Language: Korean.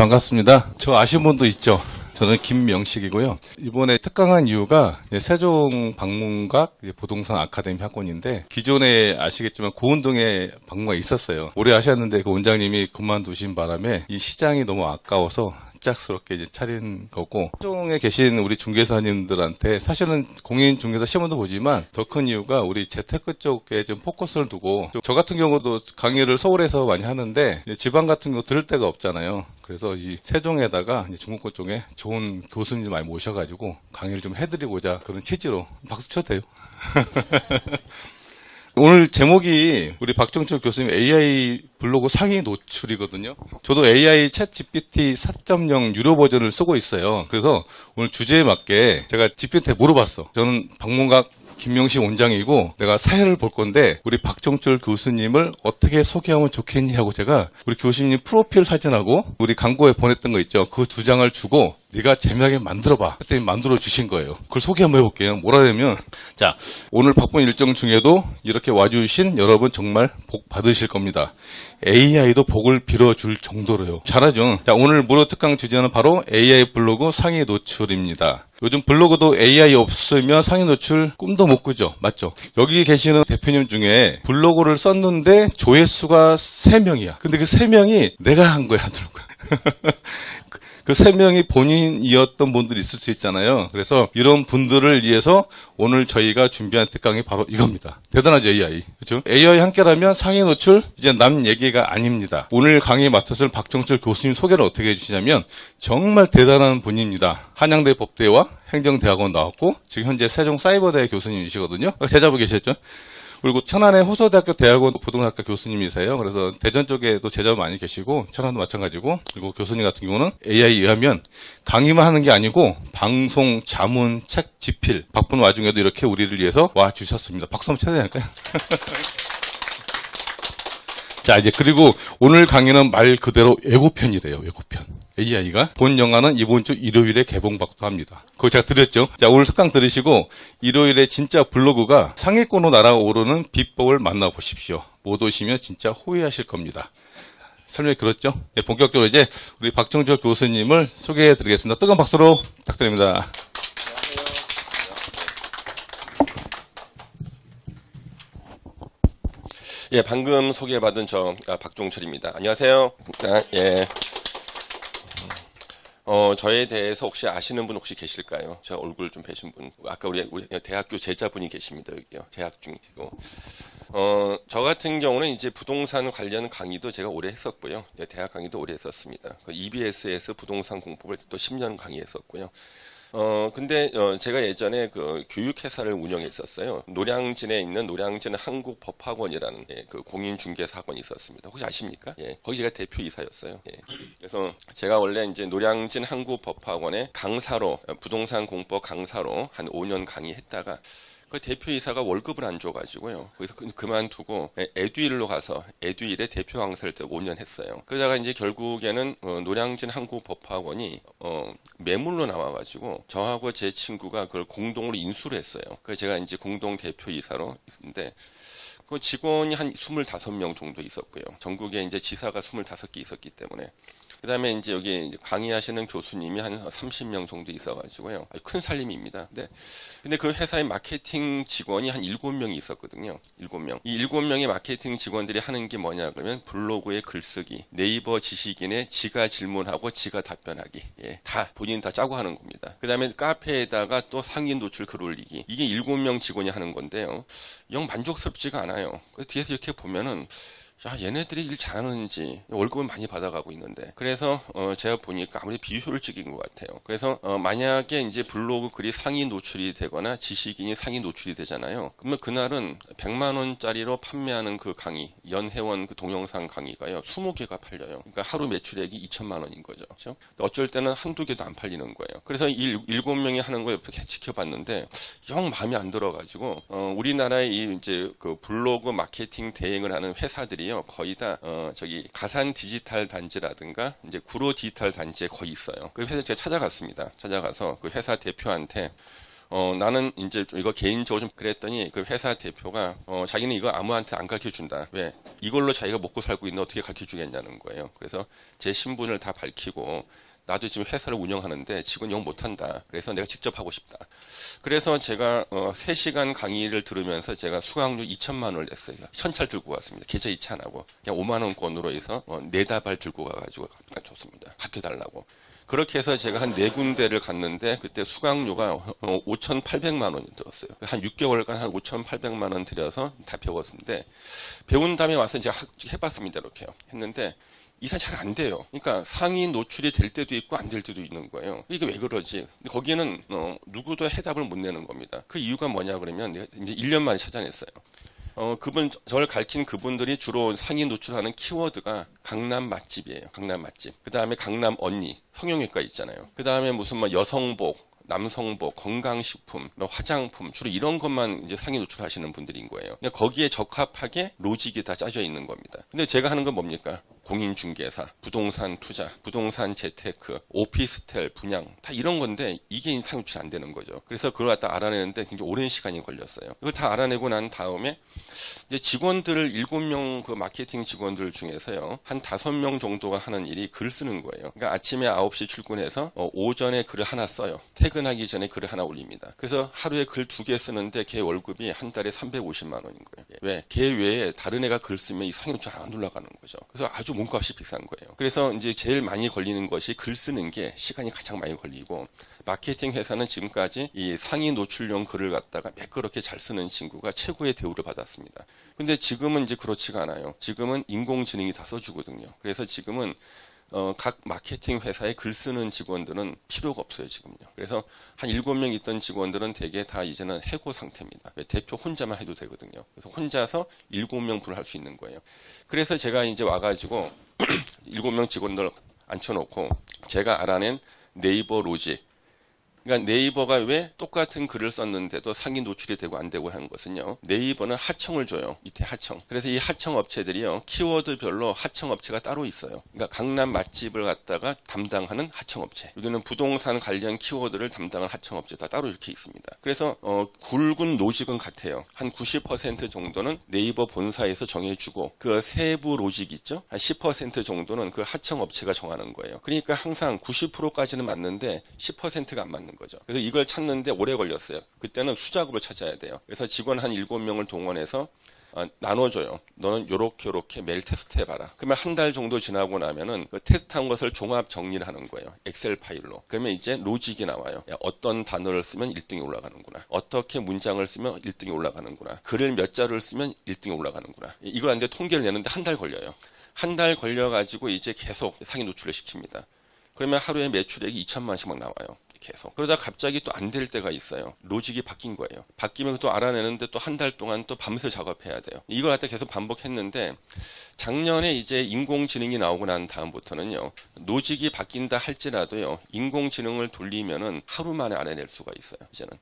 반갑습니다. 저 아시는 분도 있죠? 저는 김명식이고요. 이번에 특강한 이유가 세종 방문각 부동산 아카데미 학원인데, 기존에 아시겠지만 고운동에 방문가 있었어요. 오래 하셨는데 그 원장님이 그만두신 바람에 이 시장이 너무 아까워서 짝스럽게 이제 차린 거고, 세종에 계신 우리 중개사님들한테 사실은 공인 중개사 시험도 보지만 더 큰 이유가 우리 재테크 쪽에 좀 포커스를 두고, 저 같은 경우도 강의를 서울에서 많이 하는데 지방 같은 거 들을 데가 없잖아요. 그래서 이 세종에다가 이제 중국권 쪽에 좋은 교수님들 많이 모셔가지고 강의를 좀 해드리고자 그런 취지로 박수 쳐도 돼요. 오늘 제목이 우리 박정철 교수님 AI 블로그 상위 노출이거든요. 저도 AI 챗 GPT 4.0 유료 버전을 쓰고 있어요. 그래서 오늘 주제에 맞게 제가 GPT한테 물어봤어. 저는 방문각 김명식 원장이고 내가 사회를 볼 건데 우리 박정철 교수님을 어떻게 소개하면 좋겠니 하고, 제가 우리 교수님 프로필 사진하고 우리 광고에 보냈던 거 있죠. 그 두 장을 주고 네가 재미나게 만들어봐 그랬더니 만들어 주신 거예요. 그걸 소개 한번 해볼게요. 뭐라냐면, 자, 오늘 바쁜 일정 중에도 이렇게 와주신 여러분 정말 복 받으실 겁니다. AI도 복을 빌어줄 정도로요. 잘하죠. 자, 오늘 무료 특강 주제는 바로 AI 블로그 상위 노출입니다. 요즘 블로그도 AI 없으면 상위 노출 꿈도 못 꾸죠. 맞죠? 여기 계시는 대표님 중에 블로그를 썼는데 조회수가 3명이야. 근데 그 3명이 내가 한 거야, 안 들은 거야. 그 3명이 본인이었던 분들이 있을 수 있잖아요. 그래서 이런 분들을 위해서 오늘 저희가 준비한 특강이 바로 이겁니다. 대단하죠, AI. 그렇죠? AI 함께라면 상위 노출 이제 남 얘기가 아닙니다. 오늘 강의 맡았을 박정철 교수님 소개를 어떻게 해주시냐면 정말 대단한 분입니다. 한양대 법대와 행정대학원 나왔고 지금 현재 세종사이버대 교수님이시거든요. 제자부 계셨죠? 그리고 천안의 호서대학교 대학원 부동산학과 교수님이세요. 그래서 대전 쪽에도 제자분 많이 계시고 천안도 마찬가지고, 그리고 교수님 같은 경우는 AI에 의하면 강의만 하는 게 아니고 방송, 자문, 책, 집필 바쁜 와중에도 이렇게 우리를 위해서 와주셨습니다. 박수 한번 쳐야 되니까요. 자, 이제 그리고 오늘 강의는 말 그대로 예고편이래요. 예고편. AI가 본 영화는 이번 주 일요일에 개봉박도 합니다. 그거 제가 드렸죠. 자, 오늘 특강 들으시고 일요일에 진짜 블로그가 상위권으로 날아오르는 비법을 만나보십시오. 못 오시면 진짜 후회하실 겁니다. 설명이 그렇죠? 네, 본격적으로 이제 우리 박정철 교수님을 소개해 드리겠습니다. 뜨거운 박수로 부탁드립니다. 예, 방금 소개받은 저 박종철입니다. 안녕하세요. 예. 저에 대해서 혹시 아시는 분 혹시 계실까요? 저 얼굴 좀 뵈신 분. 아까 우리 대학교 제자분이 계십니다. 여기요. 재학 중이시고. 저 같은 경우는 이제 부동산 관련 강의도 제가 오래 했었고요. 대학 강의도 오래 했었습니다. EBS에서 부동산 공법을 또 10년 강의했었고요. 근데 제가 예전에 그 교육회사를 운영했었어요. 노량진에 있는 노량진 한국법학원이라는 그 공인중개사 학원이 있었습니다. 혹시 아십니까? 예, 거기 제가 대표이사였어요. 예. 그래서 제가 원래 이제 노량진 한국법학원의 강사로, 부동산 공법 강사로 한 5년 강의했다가 그 대표이사가 월급을 안 줘가지고요. 거기서 그만두고 에듀일로 가서 에듀일의 대표 강사를 5년 했어요. 그러다가 이제 결국에는 노량진 한국법학원이 매물로 나와가지고 저하고 제 친구가 그걸 공동으로 인수를 했어요. 그래서 제가 이제 공동 대표이사로 있는데 그 직원이 한 25명 정도 있었고요. 전국에 이제 지사가 25개 있었기 때문에. 그 다음에 이제 여기 이제 강의하시는 교수님이 한 30명 정도 있어가지고요. 아주 큰 살림입니다. 근데 그 회사의 마케팅 직원이 한 7명이 있었거든요. 7명. 이 7명의 마케팅 직원들이 하는 게 뭐냐 그러면 블로그에 글쓰기, 네이버 지식인에 지가 질문하고 지가 답변하기. 예, 다 본인 다 짜고 하는 겁니다. 그 다음에 카페에다가 또 상인 노출 글 올리기. 이게 7명 직원이 하는 건데요. 영 만족스럽지가 않아요. 뒤에서 이렇게 보면은 야, 얘네들이 일 잘하는지 월급은 많이 받아가고 있는데, 그래서 제가 보니까 아무리 비효율적인 것 같아요. 그래서 만약에 이제 블로그 글이 상위 노출이 되거나 지식인이 상위 노출이 되잖아요. 그러면 그날은 100만 원짜리로 판매하는 그 강의, 연회원 그 동영상 강의가요 20개가 팔려요. 그러니까 하루 매출액이 2천만 원인 거죠. 그렇죠? 어쩔 때는 한두 개도 안 팔리는 거예요. 그래서 7명이 하는 거 옆에 지켜봤는데 영 마음에 안 들어가지고 우리나라의 이 이제 그 블로그 마케팅 대행을 하는 회사들이 거의 다 저기 가산 디지털 단지라든가 이제 구로 디지털 단지에 거의 있어요. 그 회사 제가 찾아갔습니다. 찾아가서 그 회사 대표한테 나는 이제 이거 개인적으로 좀 그랬더니 그 회사 대표가 자기는 이거 아무한테 안 가르쳐 준다. 왜? 이걸로 자기가 먹고 살고 있는데 어떻게 가르쳐 주겠냐는 거예요. 그래서 제 신분을 다 밝히고 나도 지금 회사를 운영하는데 직원 용 못한다. 그래서 내가 직접 하고 싶다. 그래서 제가 3시간 강의를 들으면서 제가 수강료 2천만 원을 냈어요. 현찰 들고 갔습니다. 계좌 이체 안 하고 그냥 5만 원권으로 해서 4다발 들고 가가지고 줬습니다. 가르쳐달라고. 그렇게 해서 제가 한 4군데를 갔는데 그때 수강료가 5,800만 원이 들었어요. 한 6개월간 한 5,800만 원 들여서 다 배웠는데 배운 다음에 와서 제가 해봤습니다. 이렇게요. 했는데 이사 잘 안 돼요. 그러니까 상위 노출이 될 때도 있고 안 될 때도 있는 거예요. 이게 왜 그러지? 근데 거기는 누구도 해답을 못 내는 겁니다. 그 이유가 뭐냐 그러면 내가 이제 1년 만에 찾아냈어요. 저를 가르친 그분들이 주로 상위 노출하는 키워드가 강남 맛집이에요. 강남 맛집. 그 다음에 강남 언니, 성형외과 있잖아요. 그 다음에 무슨 뭐 여성복, 남성복, 건강식품, 화장품 주로 이런 것만 이제 상위 노출하시는 분들인 거예요. 그냥 거기에 적합하게 로직이 다 짜져 있는 겁니다. 근데 제가 하는 건 뭡니까? 공인중개사, 부동산 투자, 부동산 재테크, 오피스텔 분양 다 이런 건데 이게 상위 노출이 안 되는 거죠. 그래서 그걸 갖다 알아내는데 굉장히 오랜 시간이 걸렸어요. 그걸 다 알아내고 난 다음에 이제 직원들을 7명 그 마케팅 직원들 중에서요 한 5명 정도가 하는 일이 글 쓰는 거예요. 그러니까 아침에 9시 출근해서 오전에 글을 하나 써요. 퇴근하기 전에 글을 하나 올립니다. 그래서 하루에 글 2개 쓰는데 걔 월급이 한 달에 350만 원인 거예요. 왜? 걔 외에 다른 애가 글 쓰면 이 상위 노출 안 올라가는 거죠. 그래서 아주 몸값이 비싼 거예요. 그래서 이제 제일 많이 걸리는 것이 글 쓰는 게 시간이 가장 많이 걸리고 마케팅 회사는 지금까지 이 상위 노출용 글을 갖다가 매끄럽게 잘 쓰는 친구가 최고의 대우를 받았습니다. 근데 지금은 이제 그렇지가 않아요. 지금은 인공지능이 다 써주거든요. 그래서 지금은 각 마케팅 회사에 글 쓰는 직원들은 필요가 없어요, 지금요. 그래서 한 7명 있던 직원들은 대개 다 이제는 해고 상태입니다. 대표 혼자만 해도 되거든요. 그래서 혼자서 7명 분을 할 수 있는 거예요. 그래서 제가 이제 와가지고 7명 직원들 앉혀놓고 제가 알아낸 네이버 로직, 그러니까 네이버가 왜 똑같은 글을 썼는데도 상위 노출이 되고 안 되고 하는 것은요. 네이버는 하청을 줘요. 밑에 하청. 그래서 이 하청 업체들이요. 키워드별로 하청 업체가 따로 있어요. 그러니까 강남 맛집을 갖다가 담당하는 하청 업체. 여기는 부동산 관련 키워드를 담당하는 하청 업체가 따로 이렇게 있습니다. 그래서 굵은 로직은 같아요. 한 90% 정도는 네이버 본사에서 정해주고 그 세부 로직 있죠. 한 10% 정도는 그 하청 업체가 정하는 거예요. 그러니까 항상 90%까지는 맞는데 10%가 안 맞는 거죠. 그래서 이걸 찾는데 오래 걸렸어요. 그때는 수작업을 찾아야 돼요. 그래서 직원 한 7명을 동원해서 나눠줘요. 너는 요렇게 매일 테스트 해봐라. 그러면 한 달 정도 지나고 나면은 그 테스트한 것을 종합 정리를 하는 거예요. 엑셀 파일로. 그러면 이제 로직이 나와요. 야, 어떤 단어를 쓰면 1등이 올라가는구나. 어떻게 문장을 쓰면 1등이 올라가는구나. 글을 몇 자를 쓰면 1등이 올라가는구나. 이걸 이제 통계를 내는데 한 달 걸려요. 한 달 걸려가지고 이제 계속 상위 노출을 시킵니다. 그러면 하루에 매출액이 2천만 원씩 막 나와요. 계속. 그러다 갑자기 또 안 될 때가 있어요. 로직이 바뀐 거예요. 바뀌면 또 알아내는데 또 한 달 동안 또 밤새 작업해야 돼요. 이걸 갖다 계속 반복했는데 작년에 이제 인공지능이 나오고 난 다음부터는요. 로직이 바뀐다 할지라도요. 인공지능을 돌리면은 하루 만에 알아낼 수가 있어요. 이제는.